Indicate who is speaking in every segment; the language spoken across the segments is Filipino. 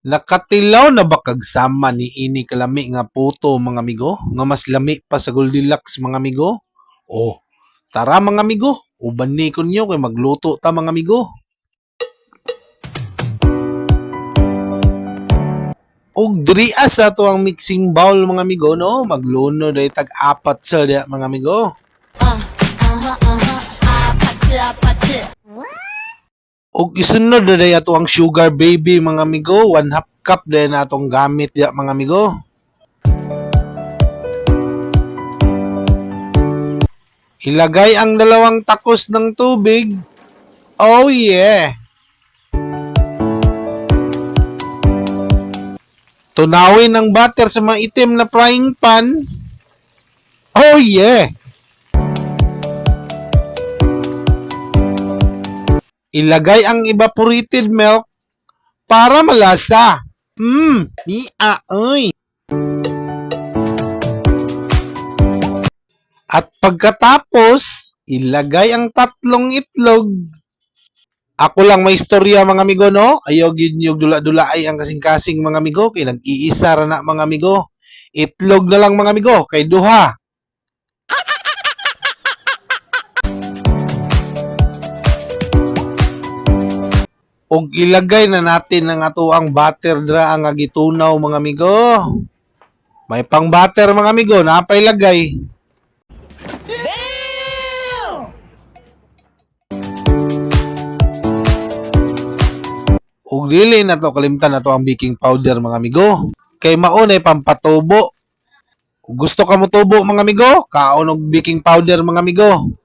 Speaker 1: Nakatilaw na ba kagsama ni ini kalami nga puto mga amigo? Nga mas lami pa sa Goldilocks mga amigo? Oh, tara mga amigo, uban ni kunyo kay magluto ta mga amigo. Og diri sa to ang mixing bowl mga amigo no, magluno day tag-apat sa dia mga amigo. Og isunod na day ato ang sugar baby mga amigo, 1/2 cup din atong gamit ya mga amigo. Ilagay ang 2 takos ng tubig. Oh yeah! Tunawin ang butter sa mga itim na frying pan. Oh yeah! Ilagay ang evaporated milk para malasa. Oy! At pagkatapos, ilagay ang 3 itlog. Ako lang may istorya mga amigo no. Ayaw gid niyo dula-dula ay ang kasing-kasing mga amigo kay nag-iisa ra na mga amigo. Itlog na lang mga amigo kay duha. Og ilagay na natin ang ato ang butter dra ang gitunaw mga amigo. May pang butter mga amigo na pailagay. Og dili na to kalimtan na to ang baking powder mga amigo. Kay maunay pampatubo. Kung gusto ka mo tubo mga amigo, kaon og baking powder mga amigo.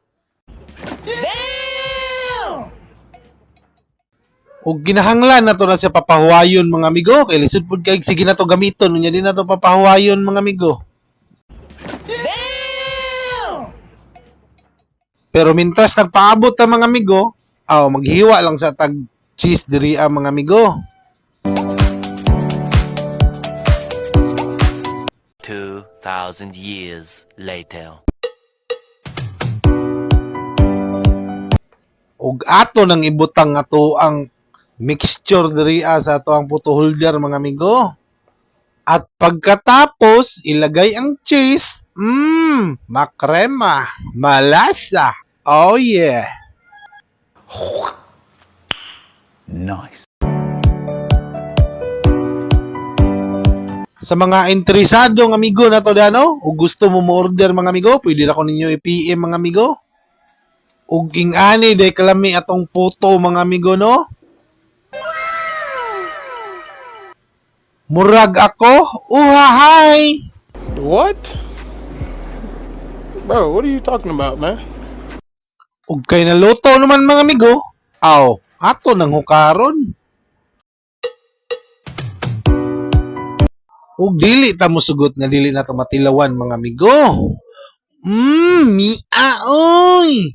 Speaker 1: Og ginahanglan na to na siya papahuwayon mga amigo. Kay lisod pud kay sige na to gamiton unya din na to papahuwayon mga amigo. Pero mintas nagpaabot ang mga amigo, maghiwa lang sa tag cheese diri ang mga amigo.
Speaker 2: 2,000 years later.
Speaker 1: Og ato nang ibutang ato ang mixture diri sa ato ang puto holder mga amigo. At pagkatapos, ilagay ang cheese. Makrema. Malasa. Oh yeah.
Speaker 2: Nice.
Speaker 1: Sa mga interesado ng amigo na to dano, o gusto mo mo-order mga amigo, pwede na ko ninyo i-PM mga amigo. Ug ingani day kalami atong puto mga amigo no. Murag ako, uhahay.
Speaker 3: What? Bro, what are you talking about, man?
Speaker 1: Ug kay naluto naman mga amigo, ato nang hukaron. Ug dili ta mosugot nga dili na to matilawan mga amigo. Oy!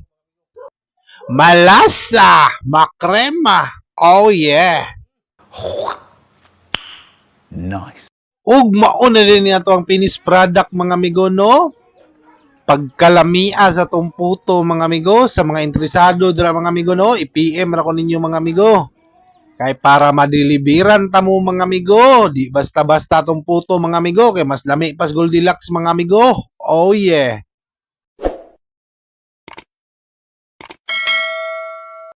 Speaker 1: Malasa, makrema. Oh yeah.
Speaker 2: Nice.
Speaker 1: Ug mao na din ato ang finished product mga amigo no. Pagkalamia sa tong puto mga amigo, sa mga interesado dira mga amigo no, i-PM ra ko ninyo mga amigo. Kay para madeliveran ta mo mga amigo, di basta-basta tong puto mga amigo kay mas lami pas Goldilocks mga amigo. Oh yeah.